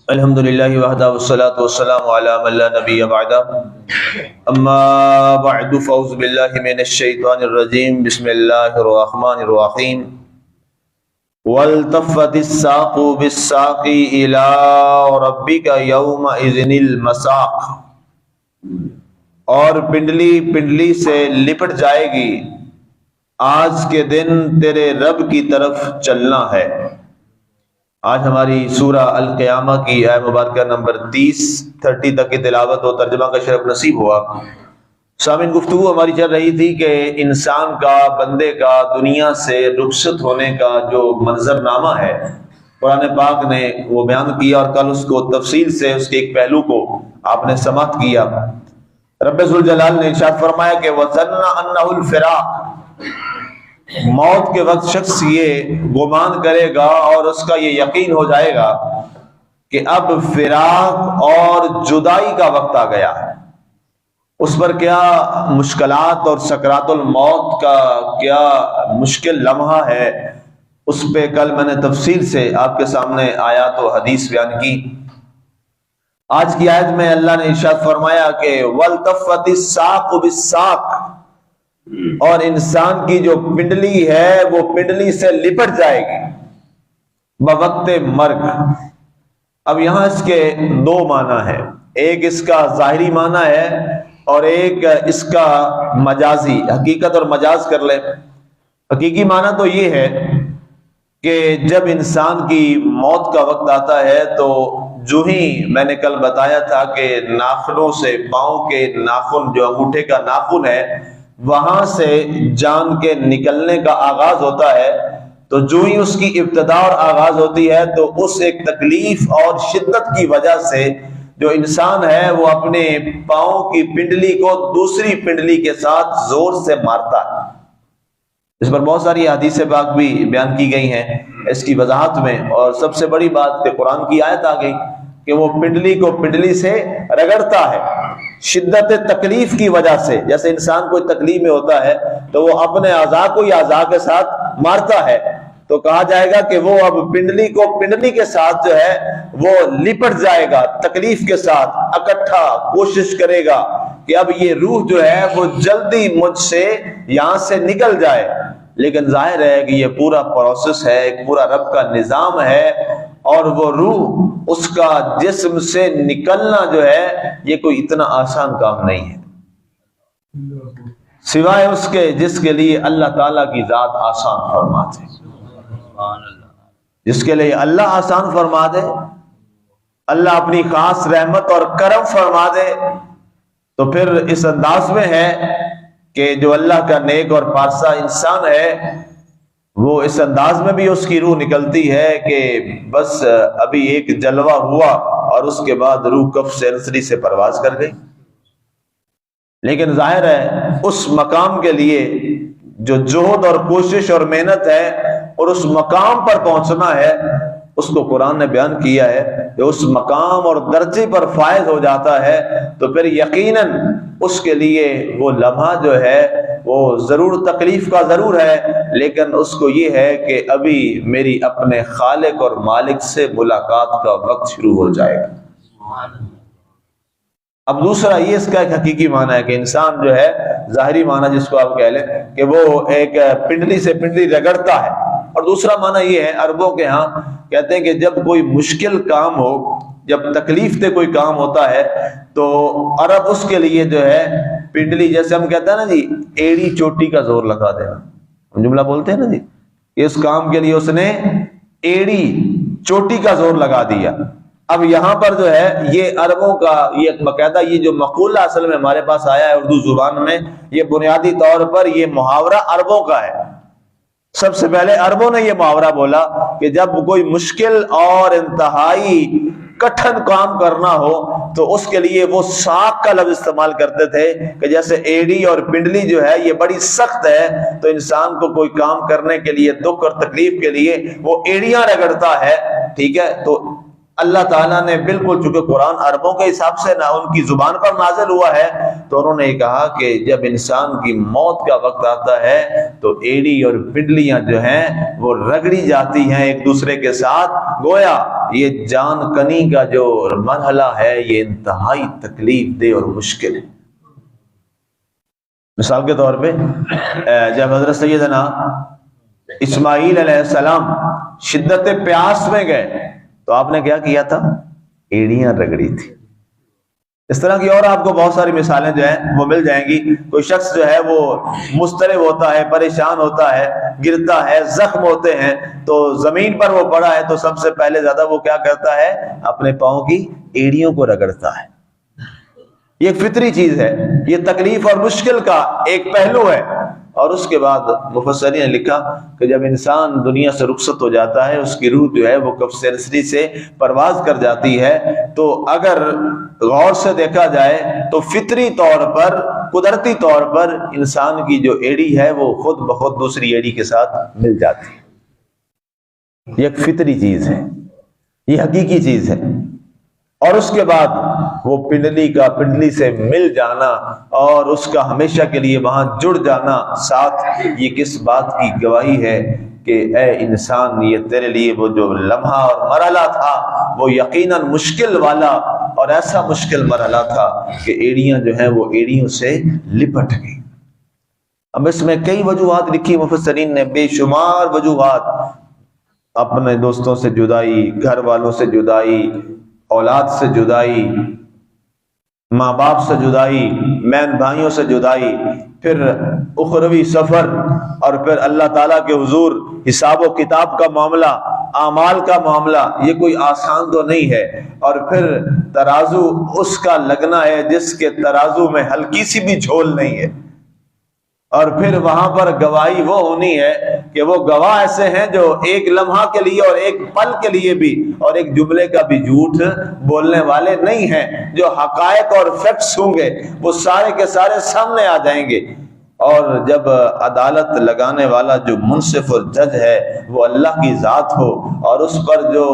الحمد للہ وحدہ والصلاة والسلام علی من لا نبی بعدہ اما بعد فاعوذ باللہ من الشیطان الرجیم بسم اللہ الرحمن الرحیم والتفت الساق بالساق الی ربک یومئذ المساق، اور پنڈلی پنڈلی سے لپٹ جائے گی، آج کے دن تیرے رب کی طرف چلنا ہے۔ آج ہماری سورہ القیامہ کی آیت مبارکہ نمبر 30 تک کی تلاوت و ترجمہ کا شرف نصیب ہوا۔ سامعین، گفتگو ہماری چل رہی تھی کہ انسان کا، بندے کا دنیا سے رخصت ہونے کا جو منظر نامہ ہے قرآن پاک نے وہ بیان کیا، اور کل اس کو تفصیل سے اس کے ایک پہلو کو آپ نے سماعت کیا۔ رب ذوالجلال نے ارشاد فرمایا کہ وَظَنَّ أَنَّهُ الْفِرَاقُ، موت کے وقت شخص یہ گمان کرے گا اور اس کا یہ یقین ہو جائے گا کہ اب فراق اور جدائی کا وقت آ گیا ہے۔ اس پر کیا مشکلات اور سکرات الموت کا کیا مشکل لمحہ ہے، اس پہ کل میں نے تفصیل سے آپ کے سامنے آیات و حدیث بیان کی۔ آج کی آیت میں اللہ نے ارشاد فرمایا کہ وَالْتَفَّتِ السَّاقُ بِالسَّاقِ، اور انسان کی جو پنڈلی ہے وہ پنڈلی سے لپٹ جائے گی بوقت مرگ۔ اب یہاں اس کے دو معنی ہیں، ایک اس کا ظاہری معنی ہے اور ایک اس کا مجازی، حقیقت اور مجاز کر لیں۔ حقیقی معنی تو یہ ہے کہ جب انسان کی موت کا وقت آتا ہے تو جو ہی میں نے کل بتایا تھا کہ ناخنوں سے، پاؤں کے ناخن جو انگوٹھے کا ناخن ہے وہاں سے جان کے نکلنے کا آغاز ہوتا ہے، تو جو ہی اس کی ابتدا اور آغاز ہوتی ہے تو اس ایک تکلیف اور شدت کی وجہ سے جو انسان ہے وہ اپنے پاؤں کی پنڈلی کو دوسری پنڈلی کے ساتھ زور سے مارتا ہے۔ اس پر بہت ساری حدیث پاک بھی بیان کی گئی ہیں اس کی وضاحت میں، اور سب سے بڑی بات کہ قرآن کی آیت آ گئی کہ وہ پنڈلی کو پنڈلی سے رگڑتا ہے شدت تکلیف کی وجہ سے۔ جیسے انسان کوئی تکلیف میں ہوتا ہے تو وہ اپنے اعضاء کو یا اعضاء کے ساتھ مارتا ہے، تو کہا جائے گا کہ وہ اب پنڈلی کو پنڈلی کے ساتھ جو ہے وہ لپٹ جائے گا، تکلیف کے ساتھ اکٹھا کوشش کرے گا کہ اب یہ روح جو ہے وہ جلدی مجھ سے یہاں سے نکل جائے۔ لیکن ظاہر ہے کہ یہ پورا پروسیس ہے، ایک پورا رب کا نظام ہے، اور وہ روح اس کا جسم سے نکلنا جو ہے یہ کوئی اتنا آسان کام نہیں ہے، سوائے اس کے جس کے لیے اللہ تعالیٰ کی ذات آسان فرما دے۔ جس کے لیے اللہ آسان فرما دے، اللہ اپنی خاص رحمت اور کرم فرما دے، تو پھر اس انداز میں ہے کہ جو اللہ کا نیک اور پارسا انسان ہے وہ اس انداز میں بھی اس کی روح نکلتی ہے کہ بس ابھی ایک جلوہ ہوا اور اس کے بعد روح کف سے انسری سے پرواز کر گئی۔ لیکن ظاہر ہے اس مقام کے لیے جو جہد اور کوشش اور محنت ہے اور اس مقام پر پہنچنا ہے، اس کو قرآن نے بیان کیا ہے کہ اس مقام اور درجے پر فائز ہو جاتا ہے تو پھر یقیناً اس کے لیے وہ لمحہ جو ہے وہ ضرور تکلیف کا ضرور ہے، لیکن اس کو یہ ہے کہ ابھی میری اپنے خالق اور مالک سے ملاقات کا وقت شروع ہو جائے گا۔ اب دوسرا یہ اس کا ایک حقیقی معنی ہے کہ انسان جو ہے، ظاہری معنی جس کو آپ کہہ لیں کہ وہ ایک پنڈلی سے پنڈلی رگڑتا ہے، اور دوسرا معنی یہ ہے، عربوں کے ہاں کہتے ہیں کہ جب کوئی مشکل کام ہو، جب تکلیف دہ کوئی کام ہوتا ہے تو عرب اس کے لیے جو ہے پنڈلی، جیسے ہم کہتے ہیں نا جی ایڑی چوٹی کا زور لگا دینا، ہم جملہ بولتے ہیں نا جی، اس کام کے لیے اس نے ایڑی چوٹی کا زور لگا دیا۔ اب یہاں پر جو ہے یہ عربوں کا یہ باقاعدہ یہ جو مقولہ اصل میں ہمارے پاس آیا ہے اردو زبان میں، یہ بنیادی طور پر یہ محاورہ عربوں کا ہے۔ سب سے پہلے عربوں نے یہ محاورہ بولا کہ جب کوئی مشکل اور انتہائی کٹھن کام کرنا ہو تو اس کے لیے وہ ساق کا لفظ استعمال کرتے تھے کہ جیسے ایڑی اور پنڈلی جو ہے یہ بڑی سخت ہے، تو انسان کو کوئی کام کرنے کے لیے، دکھ اور تکلیف کے لیے وہ ایڑیاں رگڑتا ہے، ٹھیک ہے، تو اللہ تعالیٰ نے بالکل، چونکہ قرآن عربوں کے حساب سے نہ ان کی زبان پر نازل ہوا ہے، تو انہوں نے کہا کہ جب انسان کی موت کا وقت آتا ہے تو ایڑی اور پنڈلیاں جو ہیں وہ رگڑی جاتی ہیں ایک دوسرے کے ساتھ، گویا یہ جان کنی کا جو مرحلہ ہے یہ انتہائی تکلیف دہ اور مشکل ہے۔ مثال کے طور پہ جب حضرت سیدنا اسماعیل علیہ السلام شدت پیاس میں گئے تو آپ نے کیا کیا تھا؟ ایڑیاں رگڑی تھی۔ اس طرح کی اور آپ کو بہت ساری مثالیں جو ہیں وہ مل جائیں گی۔ کوئی شخص جو ہے وہ مضطرب ہوتا ہے، پریشان ہوتا ہے، گرتا ہے، زخم ہوتے ہیں، تو زمین پر وہ پڑا ہے تو سب سے پہلے زیادہ وہ کیا کرتا ہے؟ اپنے پاؤں کی ایڑیوں کو رگڑتا ہے۔ یہ فطری چیز ہے، یہ تکلیف اور مشکل کا ایک پہلو ہے۔ اور اس کے بعد مفسرین نے لکھا کہ جب انسان دنیا سے رخصت ہو جاتا ہے، اس کی روح جو ہے وہ قبض نسری سے پرواز کر جاتی ہے، تو اگر غور سے دیکھا جائے تو فطری طور پر، قدرتی طور پر انسان کی جو ایڑی ہے وہ خود بخود دوسری ایڑی کے ساتھ مل جاتی ہے۔ یہ ایک فطری چیز ہے، یہ حقیقی چیز ہے۔ اور اس کے بعد وہ پنڈلی کا پنڈلی سے مل جانا اور اس کا ہمیشہ کے لیے وہاں جڑ جانا ساتھ، یہ کس بات کی گواہی ہے کہ اے انسان، یہ تیرے لیے وہ جو لمحہ اور مرحلہ تھا وہ یقیناً مشکل والا، اور ایسا مشکل مرحلہ تھا کہ ایڑیاں جو ہیں وہ ایڑیوں سے لپٹ گئی۔ اب اس میں کئی وجوہات لکھی مفسرین نے، بے شمار وجوہات، اپنے دوستوں سے جدائی، گھر والوں سے جدائی، اولاد سے جدائی، ماں باپ سے جدائی، بہن بھائیوں سے جدائی، پھر اخروی سفر، اور پھر اللہ تعالیٰ کے حضور حساب و کتاب کا معاملہ، اعمال کا معاملہ، یہ کوئی آسان تو نہیں ہے۔ اور پھر ترازو اس کا لگنا ہے جس کے ترازو میں ہلکی سی بھی جھول نہیں ہے، اور پھر وہاں پر گواہی وہ ہونی ہے کہ وہ گواہ ایسے ہیں جو ایک لمحہ کے لیے اور ایک پل کے لیے بھی اور ایک جملے کا بھی جھوٹ بولنے والے نہیں ہیں۔ جو حقائق اور فیکٹس ہوں گے وہ سارے کے سارے سامنے آ جائیں گے، اور جب عدالت لگانے والا جو منصف اور جج ہے وہ اللہ کی ذات ہو، اور اس پر جو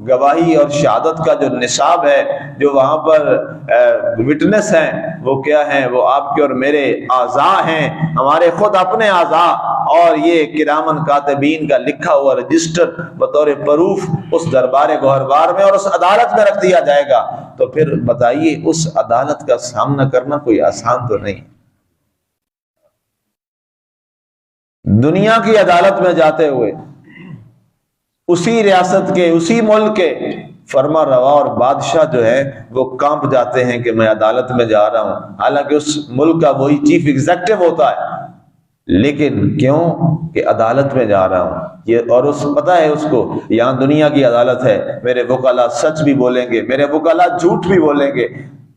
گواہی اور شہادت کا جو نصاب ہے، جو وہاں پر وٹنس ہیں، وہ کیا ہیں؟ وہ آپ کے اور میرے اعضاء ہیں، ہمارے خود اپنے اعضاء، اور یہ کرامن کاتبین کا لکھا ہوا رجسٹر بطور پروف اس دربار گوہربار میں اور اس عدالت میں رکھ دیا جائے گا۔ تو پھر بتائیے اس عدالت کا سامنا کرنا کوئی آسان تو نہیں۔ دنیا کی عدالت میں جاتے ہوئے اسی ریاست کے، اسی ملک کے فرما روا اور بادشاہ جو ہے وہ کانپ جاتے ہیں کہ میں عدالت میں جا رہا ہوں، حالانکہ اس ملک کا وہی چیف ایگزیکٹو ہوتا ہے، لیکن کیوں کہ عدالت میں جا رہا ہوں یہ، اور اس پتہ ہے اس کو یہاں دنیا کی عدالت ہے، میرے وکلا سچ بھی بولیں گے، میرے وکلا جھوٹ بھی بولیں گے،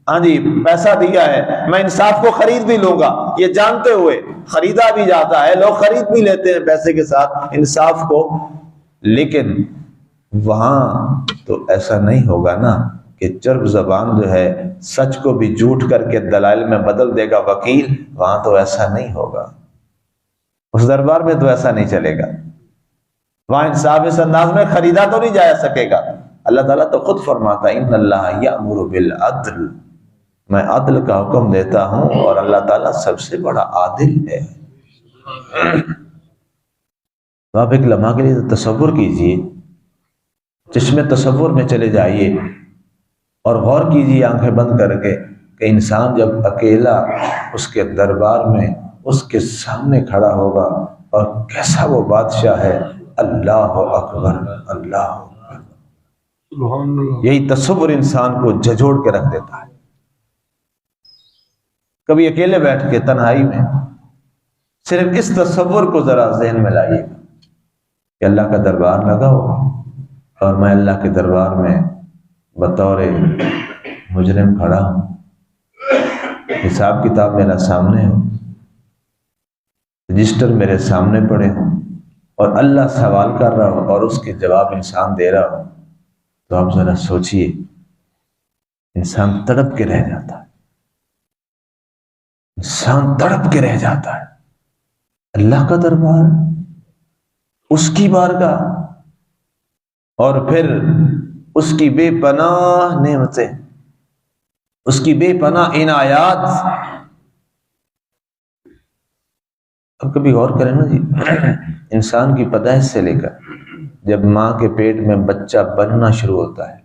ہاں جی پیسہ دیا ہے میں انصاف کو خرید بھی لوں گا، یہ جانتے ہوئے خریدا بھی جاتا ہے، لوگ خرید بھی لیتے ہیں پیسے کے ساتھ انصاف کو، لیکن وہاں تو ایسا نہیں ہوگا نا کہ چرب زبان جو ہے سچ کو بھی جھوٹ کر کے دلائل میں بدل دے گا وکیل، وہاں تو ایسا نہیں ہوگا، اس دربار میں تو ایسا نہیں چلے گا، وہاں انصاف اس انداز میں خریدا تو نہیں جا سکے گا۔ اللہ تعالیٰ تو خود فرماتا ہے ان اللہ یأمر بالعدل، میں عدل کا حکم دیتا ہوں، اور اللہ تعالیٰ سب سے بڑا عادل ہے۔ آپ ایک لمحہ کے لیے تصور کیجئے، چشمے تصور میں چلے جائیے اور غور کیجئے آنکھیں بند کر کے کہ انسان جب اکیلا اس کے دربار میں اس کے سامنے کھڑا ہوگا، اور کیسا وہ بادشاہ ہے، اللہ اکبر اللہ اکبر، یہی تصور انسان کو جھنجھوڑ کے رکھ دیتا ہے۔ کبھی اکیلے بیٹھ کے تنہائی میں صرف اس تصور کو ذرا ذہن میں لائیے کہ اللہ کا دربار لگا ہو اور میں اللہ کے دربار میں بطور مجرم کھڑا ہوں، حساب کتاب میرا سامنے ہو، رجسٹر میرے سامنے پڑے ہوں، اور اللہ سوال کر رہا ہو اور اس کے جواب انسان دے رہا ہو، تو آپ ذرا سوچئے، انسان تڑپ کے رہ جاتا ہے، انسان تڑپ کے رہ جاتا ہے۔ اللہ کا دربار، اس کی بارگاہ، اور پھر اس کی بے پناہ نعمتیں، اس کی بے پناہ عنایات۔ اب کبھی غور کریں نا جی، انسان کی پیدائش سے لے کر جب ماں کے پیٹ میں بچہ بننا شروع ہوتا ہے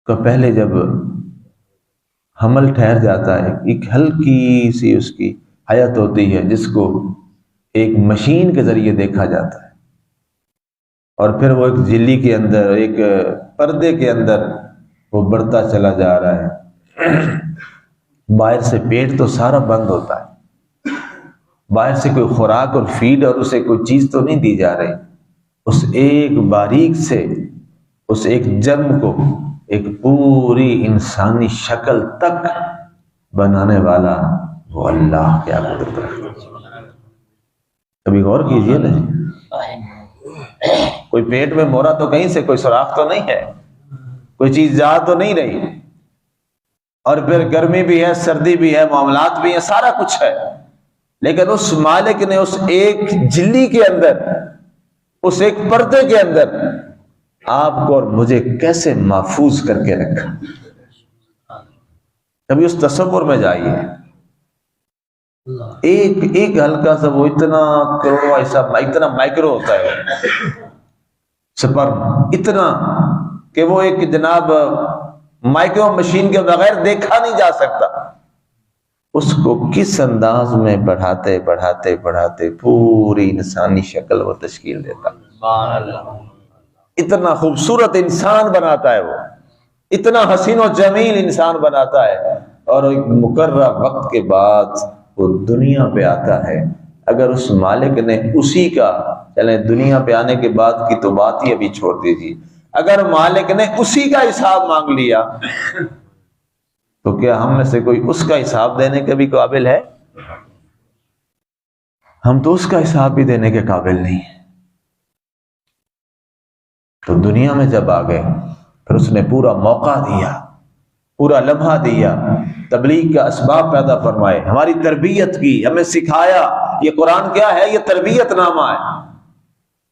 تو پہلے جب حمل ٹھہر جاتا ہے، ایک ہلکی سی اس کی حیات ہوتی ہے جس کو ایک مشین کے ذریعے دیکھا جاتا ہے، اور پھر وہ ایک جھلی کے اندر، ایک پردے کے اندر وہ بڑھتا چلا جا رہا ہے۔ باہر سے پیٹ تو سارا بند ہوتا ہے، باہر سے کوئی خوراک اور فیڈ اور اسے کوئی چیز تو نہیں دی جا رہی، اس ایک باریک سے اس ایک جرم کو ایک پوری انسانی شکل تک بنانے والا وہ اللہ کیا قدرت رکھتا ہے۔ کبھی غور کیجئے نا جی، کوئی پیٹ میں مورا تو کہیں سے کوئی سوراخ تو نہیں ہے، کوئی چیز جا تو نہیں رہی، اور پھر گرمی بھی ہے، سردی بھی ہے، معاملات بھی ہیں، سارا کچھ ہے، لیکن اس مالک نے اس ایک جھلی کے اندر، اس ایک پردے کے اندر آپ کو اور مجھے کیسے محفوظ کر کے رکھا۔ کبھی اس تصور میں جائیے، ایک ہلکا سا وہ اتنا کروڑواں حصہ، اتنا مائکرو ہوتا ہے وہ سپرم، اتنا کہ وہ ایک جناب مائکرو مشین کے بغیر دیکھا نہیں جا سکتا، اس کو کس انداز میں بڑھاتے بڑھاتے بڑھاتے پوری انسانی شکل وہ تشکیل دیتا، اتنا خوبصورت انسان بناتا ہے وہ، اتنا حسین و جمیل انسان بناتا ہے، اور ایک مقررہ وقت کے بعد وہ دنیا پہ آتا ہے۔ اگر اس مالک نے اسی کا، چلیں دنیا پہ آنے کے بعد کی تو بات ہی ابھی چھوڑ دیجیے، اگر مالک نے اسی کا حساب مانگ لیا تو کیا ہم میں سے کوئی اس کا حساب دینے کے بھی قابل ہے؟ ہم تو اس کا حساب بھی دینے کے قابل نہیں ہیں۔ تو دنیا میں جب آ گئے پھر اس نے پورا موقع دیا، پورا لمحہ دیا، تبلیغ کا اسباب پیدا فرمائے، ہماری تربیت کی، ہمیں سکھایا۔ یہ قرآن کیا ہے؟ یہ تربیت نامہ ہے،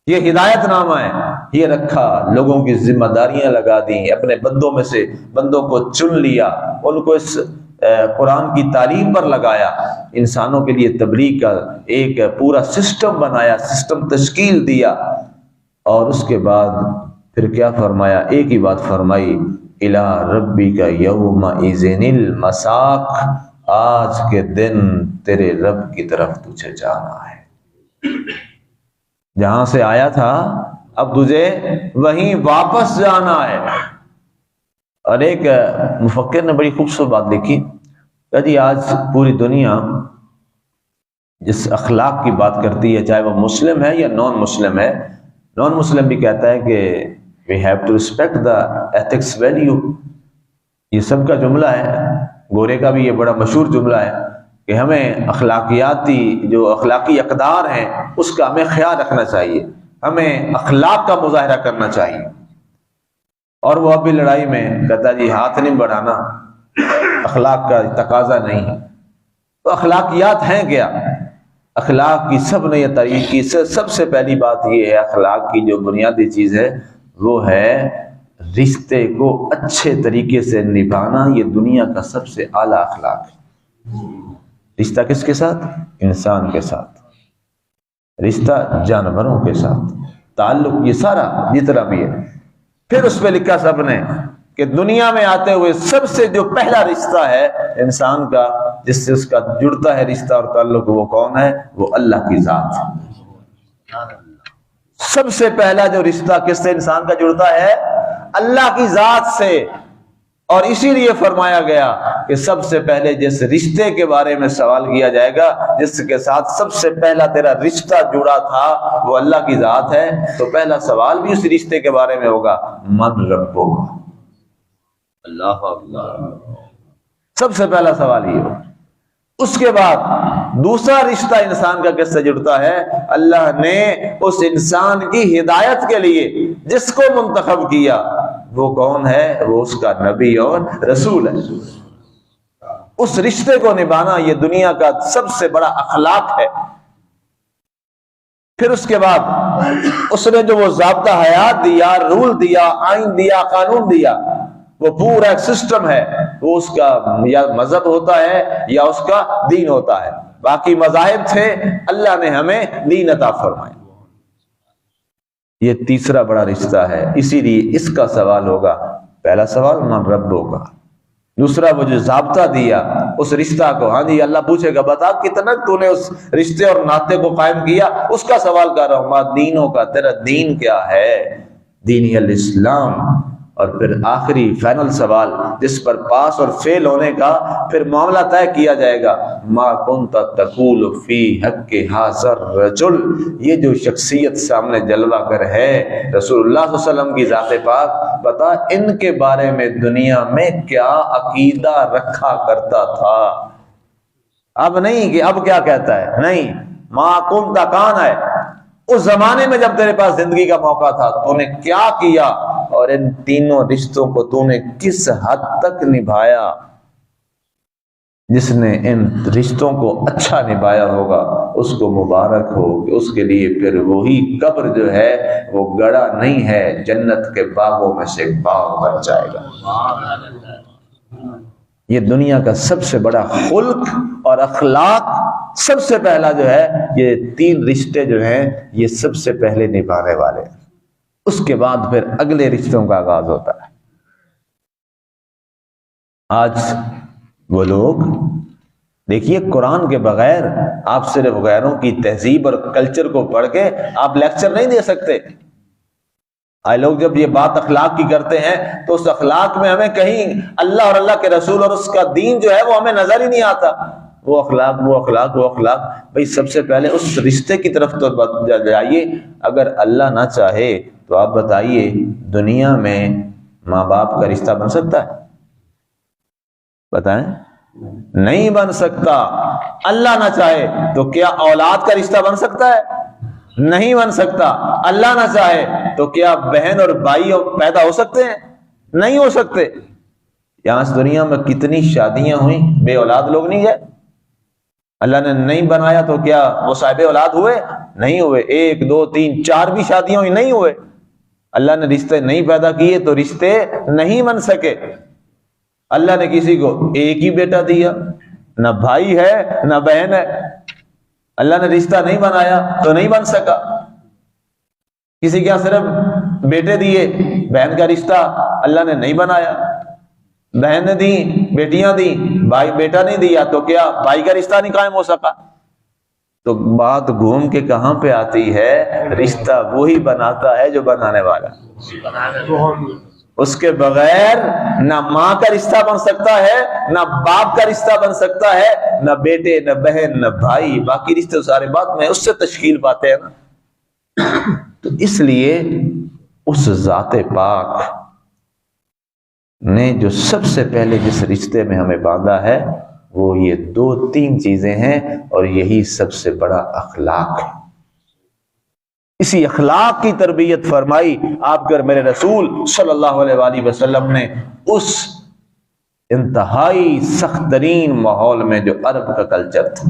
یہ ہدایت نامہ ہے، یہ رکھا، لوگوں کی ذمہ داریاں لگا دیں، اپنے بندوں میں سے بندوں کو چن لیا، ان کو اس قرآن کی تعلیم پر لگایا، انسانوں کے لیے تبلیغ کا ایک پورا سسٹم بنایا، سسٹم تشکیل دیا، اور اس کے بعد پھر کیا فرمایا؟ ایک ہی بات فرمائی، اِلَىٰ رَبِّكَ يَوْمَئِذٍ الْمَسَاقُ، آج کے دن تیرے رب کی طرف تجھے جانا ہے، جہاں سے آیا تھا اب تجھے وہیں واپس جانا ہے۔ اور ایک مفکر نے بڑی خوبصورت بات لکھی کہ جی آج پوری دنیا جس اخلاق کی بات کرتی ہے، چاہے وہ مسلم ہے یا نان مسلم ہے، نان مسلم بھی کہتا ہے کہ we have to respect the ethics value، یہ سب کا جملہ ہے، گورے کا بھی یہ بڑا مشہور جملہ ہے کہ ہمیں اخلاقیاتی جو اخلاقی اقدار ہیں اس کا ہمیں خیال رکھنا چاہیے، ہمیں اخلاق کا مظاہرہ کرنا چاہیے۔ اور وہ اب بھی لڑائی میں کہتا ہے جی ہاتھ نہیں بڑھانا، اخلاق کا تقاضا نہیں ہے۔ تو اخلاقیات ہیں کیا؟ اخلاق کی سب نے یہ تعریف کی، سب سے پہلی بات یہ ہے، اخلاق کی جو بنیادی چیز ہے وہ ہے رشتے کو اچھے طریقے سے نبھانا۔ یہ دنیا کا سب سے اعلیٰ اخلاق ہے۔ رشتہ کس کے ساتھ؟ انسان کے ساتھ، رشتہ جانوروں کے ساتھ، تعلق یہ سارا جتنا بھی ہے۔ پھر اس پہ لکھا سب نے کہ دنیا میں آتے ہوئے سب سے جو پہلا رشتہ ہے انسان کا، جس سے اس کا جڑتا ہے رشتہ اور تعلق، وہ کون ہے؟ وہ اللہ کی ذات ہے۔ سب سے پہلا جو رشتہ کس سے انسان کا جڑتا ہے؟ اللہ کی ذات سے۔ اور اسی لیے فرمایا گیا کہ سب سے پہلے جس رشتے کے بارے میں سوال کیا جائے گا، جس کے ساتھ سب سے پہلا تیرا رشتہ جڑا تھا وہ اللہ کی ذات ہے، تو پہلا سوال بھی اس رشتے کے بارے میں ہوگا، من ربک، اللہ اکبر، سب سے پہلا سوال یہ ہوگا۔ اس کے بعد دوسرا رشتہ انسان کا کس سے جڑتا ہے؟ اللہ نے اس انسان کی ہدایت کے لیے جس کو منتخب کیا، وہ کون ہے؟ وہ اس کا نبی اور رسول ہے۔ اس رشتے کو نبھانا یہ دنیا کا سب سے بڑا اخلاق ہے۔ پھر اس کے بعد اس نے جو وہ ضابطہ حیات دیا، رول دیا، آئین دیا، قانون دیا، وہ پورا ایک سسٹم ہے، وہ اس کا یا مذہب ہوتا ہے یا اس کا دین ہوتا ہے۔ باقی مذاہب تھے، اللہ نے ہمیں دین عطا فرمایا۔ یہ تیسرا بڑا رشتہ ہے، اسی لیے اس کا سوال ہوگا۔ پہلا سوال من ربک کا، دوسرا وہ جو ضابطہ دیا اس رشتہ کو، ہاں جی اللہ پوچھے گا بتا کتنا تو نے اس رشتے اور ناطے کو قائم کیا، اس کا سوال کر رہا ہوں۔ ما دینوں کا، تیرا دین کیا ہے؟ دین الاسلام۔ اور پھر آخری فائنل سوال جس پر پاس اور فیل ہونے کا پھر معاملہ طے کیا جائے گا، ما کنت تقول فی حق ھذا الرجل، یہ جو شخصیت سامنے جلوہ گر ہے رسول اللہ صلی اللہ علیہ وسلم کی ذات پاک، بتا ان کے بارے میں دنیا میں کیا عقیدہ رکھا کرتا تھا۔ اب نہیں کہ اب کیا کہتا ہے، نہیں، ما کنت کان ہے اس زمانے میں جب تیرے پاس زندگی کا موقع تھا تو نے کیا کیا، اور ان تینوں رشتوں کو تو نے کس حد تک نبھایا۔ جس نے ان رشتوں کو اچھا نبھایا ہوگا اس کو مبارک ہو، کہ اس کے لیے پھر وہی قبر جو ہے وہ گڑا نہیں ہے، جنت کے باغوں میں سے ایک باغ بن جائے گا۔ یہ دنیا کا سب سے بڑا خلق اور اخلاق، سب سے پہلا جو ہے یہ تین رشتے جو ہیں یہ سب سے پہلے نبھانے والے ہیں، اس کے بعد پھر اگلے رشتوں کا آغاز ہوتا ہے۔ آج وہ لوگ دیکھیے قرآن کے بغیر آپ صرف غیروں کی تہذیب اور کلچر کو پڑھ کے آپ لیکچر نہیں دے سکتے۔ آئے لوگ جب یہ بات اخلاق کی کرتے ہیں تو اس اخلاق میں ہمیں کہیں اللہ اور اللہ کے رسول اور اس کا دین جو ہے وہ ہمیں نظر ہی نہیں آتا۔ وہ اخلاق وہ اخلاق وہ اخلاق، بھئی سب سے پہلے اس رشتے کی طرف تو جائیے۔ اگر اللہ نہ چاہے تو آپ بتائیے دنیا میں ماں باپ کا رشتہ بن سکتا ہے؟ بتائیں، نہیں بن سکتا۔ اللہ نہ چاہے تو کیا اولاد کا رشتہ بن سکتا ہے؟ نہیں بن سکتا۔ اللہ نہ چاہے تو کیا بہن اور بھائی پیدا ہو سکتے ہیں؟ نہیں ہو سکتے۔ یہاں اس دنیا میں کتنی شادیاں ہوئیں، بے اولاد لوگ نہیں گئے؟ اللہ نے نہیں بنایا تو کیا وہ صاحب اولاد ہوئے؟ نہیں ہوئے۔ 1 2 3 4 بھی شادیاں ہوئی، نہیں ہوئے۔ اللہ نے رشتے نہیں پیدا کیے تو رشتے نہیں بن سکے۔ اللہ نے کسی کو ایک ہی بیٹا دیا، نہ بھائی ہے نہ بہن ہے۔ اللہ نے رشتہ نہیں بنایا تو نہیں بن سکا۔ کسی کیا صرف بیٹے دیے، بہن کا رشتہ اللہ نے نہیں بنایا۔ بہن نے دی، بیٹیاں دی، بھائی بیٹا نہیں دیا تو کیا بھائی کا رشتہ نہیں قائم ہو سکا؟ تو بات گھوم کے کہاں پہ آتی ہے؟ رشتہ وہی بناتا ہے جو بنانے والا۔ اس کے بغیر نہ ماں کا رشتہ بن سکتا ہے، نہ باپ کا رشتہ بن سکتا ہے، نہ بیٹے نہ بہن نہ بھائی، باقی رشتے سارے بعد میں اس سے تشکیل پاتے ہیں نا۔ تو اس لیے اس ذات پاک نے جو سب سے پہلے جس رشتے میں ہمیں باندھا ہے وہ یہ 2-3 چیزیں ہیں، اور یہی سب سے بڑا اخلاق ہے۔ اسی اخلاق کی تربیت فرمائی آپ کر میرے رسول صلی اللہ علیہ وآلہ وسلم نے اس انتہائی سخت ترین ماحول میں جو عرب کا کلچر تھا۔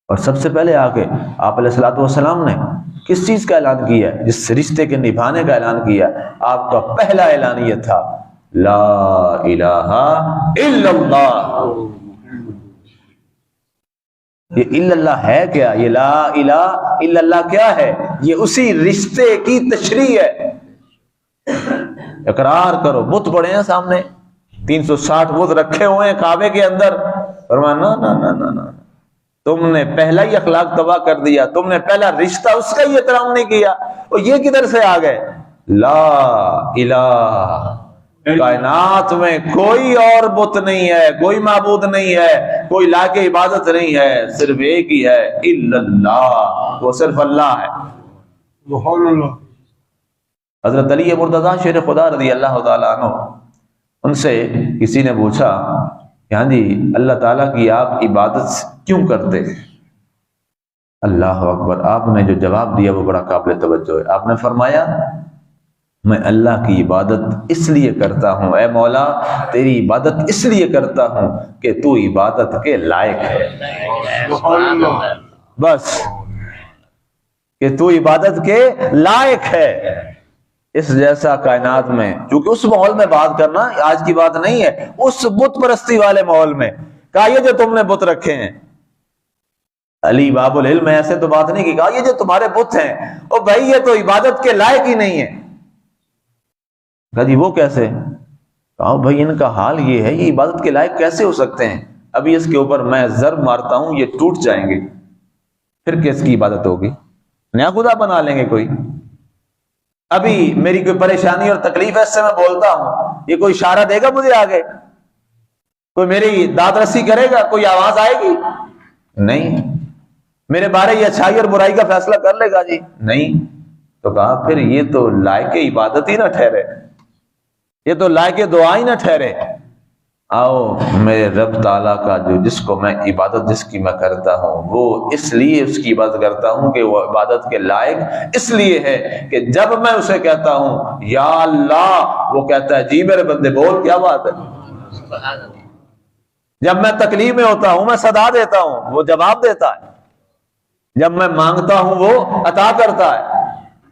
اور سب سے پہلے آگے آپ علیہ الصلوۃ والسلام نے کس چیز کا اعلان کیا؟ جس رشتے کے نبھانے کا اعلان کیا۔ آپ کا پہلا اعلان یہ تھا، لا الہ الا اللہ۔ یہ الا اللہ ہے کیا؟ یہ لا الہ الا اللہ کیا ہے؟ یہ اسی رشتے کی تشریح ہے۔ اقرار کرو، بت پڑے ہیں سامنے، 360 بت رکھے ہوئے ہیں کعبے کے اندر، فرمایا نا نا نا نا نا، تم نے پہلا ہی اخلاق تباہ کر دیا، تم نے پہلا رشتہ اس کا ہی احترام نہیں کیا۔ اور یہ کدھر سے آ گئے؟ لا الہ، کائنات میں کوئی اور بت نہیں ہے، کوئی معبود نہیں ہے، کوئی لائق عبادت نہیں ہے، صرف ایک ہی ہے، الا اللہ، وہ صرف اللہ ہے۔ سبحان اللہ۔ حضرت علی مرتضیٰ شیر خدا رضی اللہ تعالیٰ عنہ، ان سے کسی نے پوچھا کہ ہاں جی اللہ تعالیٰ کی آپ عبادت کیوں کرتے ہیں؟ اللہ اکبر، آپ نے جو جواب دیا وہ بڑا قابل توجہ ہے۔ آپ نے فرمایا میں اللہ کی عبادت اس لیے کرتا ہوں، اے مولا تیری عبادت اس لیے کرتا ہوں کہ تو عبادت کے لائق ہے۔ بس کہ تو عبادت کے لائق ہے۔ اس جیسا کائنات میں، چونکہ اس ماحول میں بات کرنا آج کی بات نہیں ہے، اس بت پرستی والے ماحول میں کہا یہ جو تم نے بت رکھے ہیں، علی باب العلم ایسے تو بات نہیں کی، کہا یہ جو تمہارے بت ہیں او بھائی یہ تو عبادت کے لائق ہی نہیں ہے۔ کہا جی وہ کیسے؟ کہا بھائی ان کا حال یہ ہے، یہ عبادت کے لائق کیسے ہو سکتے ہیں؟ ابھی اس کے اوپر میں ضرب مارتا ہوں یہ ٹوٹ جائیں گے، پھر کس کی عبادت ہوگی؟ نیا خدا بنا لیں گے کوئی۔ ابھی میری کوئی پریشانی اور تکلیف ہے، اس سے میں بولتا ہوں، یہ کوئی اشارہ دے گا مجھے آگے؟ کوئی میری داد رسی کرے گا؟ کوئی آواز آئے گی؟ نہیں۔ میرے بارے یہ اچھائی اور برائی کا فیصلہ کر لے گا؟ جی نہیں۔ تو کہا پھر یہ تو لائق عبادت ہی نہ ٹھہرے، یہ تو لائق دعا ہی نہ ٹھہرے۔ آؤ میرے رب تعالیٰ کا جو جس کو میں عبادت جس کی میں کرتا ہوں، وہ اس لیے اس کی عبادت کرتا ہوں کہ وہ عبادت کے لائق اس لیے ہے کہ جب میں اسے کہتا ہوں یا اللہ، وہ کہتا ہے جی میرے بندے بول، کیا بات ہے۔ جب میں تکلیف میں ہوتا ہوں میں صدا دیتا ہوں، وہ جواب دیتا ہے۔ جب میں مانگتا ہوں وہ عطا کرتا ہے۔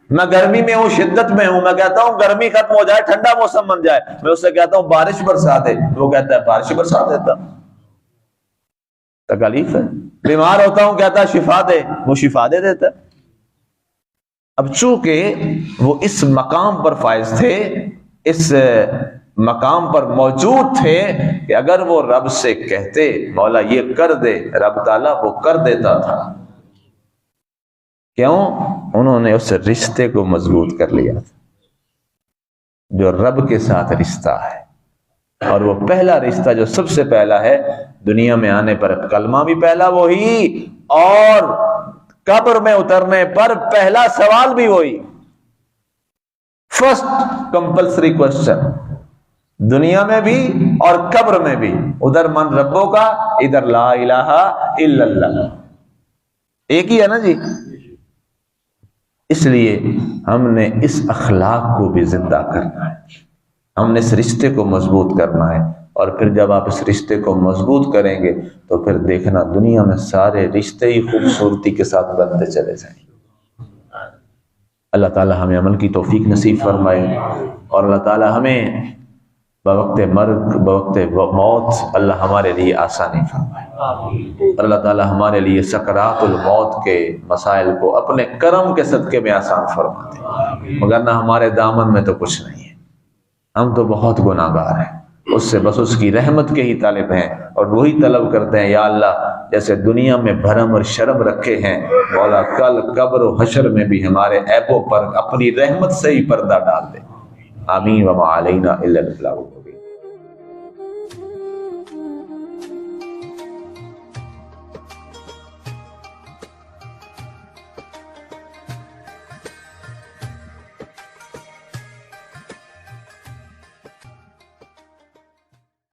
میں گرمی میں ہوں، شدت میں ہوں، میں کہتا ہوں گرمی ختم ہو جائے، ٹھنڈا موسم بن جائے، میں اسے کہتا ہوں بارش برسا دے، وہ کہتا ہے بارش برسا دیتا۔ تکلیف ہے۔ بیمار ہوتا ہوں کہتا ہے شفا دے، وہ شفا دے دیتا۔ اب چونکہ وہ اس مقام پر فائز تھے، اس مقام پر موجود تھے کہ اگر وہ رب سے کہتے مولا یہ کر دے، رب تعالیٰ وہ کر دیتا تھا۔ کیوں؟ انہوں نے اس رشتے کو مضبوط کر لیا تھا جو رب کے ساتھ رشتہ ہے، اور وہ پہلا رشتہ جو سب سے پہلا ہے دنیا میں آنے پر کلمہ بھی پہلا وہی، اور قبر میں اترنے پر پہلا سوال بھی وہی۔ فرسٹ کمپلسری کوسچن دنیا میں بھی اور قبر میں بھی، ادھر من ربوں کا، ادھر لا الہ الا اللہ، ایک ہی ہے نا جی۔ اس لیے ہم نے اس اخلاق کو بھی زندہ کرنا ہے، ہم نے اس رشتے کو مضبوط کرنا ہے، اور پھر جب آپ اس رشتے کو مضبوط کریں گے تو پھر دیکھنا دنیا میں سارے رشتے ہی خوبصورتی کے ساتھ بنتے چلے جائیں گے۔ اللہ تعالی ہمیں عمل کی توفیق نصیب فرمائے، اور اللہ تعالی ہمیں بوقت مرگ بوقت موت اللہ ہمارے لیے آسانی فرمائے، اور اللہ تعالی ہمارے لیے سکرات الموت کے مسائل کو اپنے کرم کے صدقے میں آسان فرما دے، مگر نہ ہمارے دامن میں تو کچھ نہیں ہے، ہم تو بہت گناہ گار ہیں، اس سے بس اس کی رحمت کے ہی طالب ہیں، اور وہی طلب کرتے ہیں یا اللہ جیسے دنیا میں بھرم اور شرم رکھے ہیں، مولا کل قبر و حشر میں بھی ہمارے عیبوں پر اپنی رحمت سے ہی پردہ ڈال دے۔ آمین وما علینا الا البلاغ۔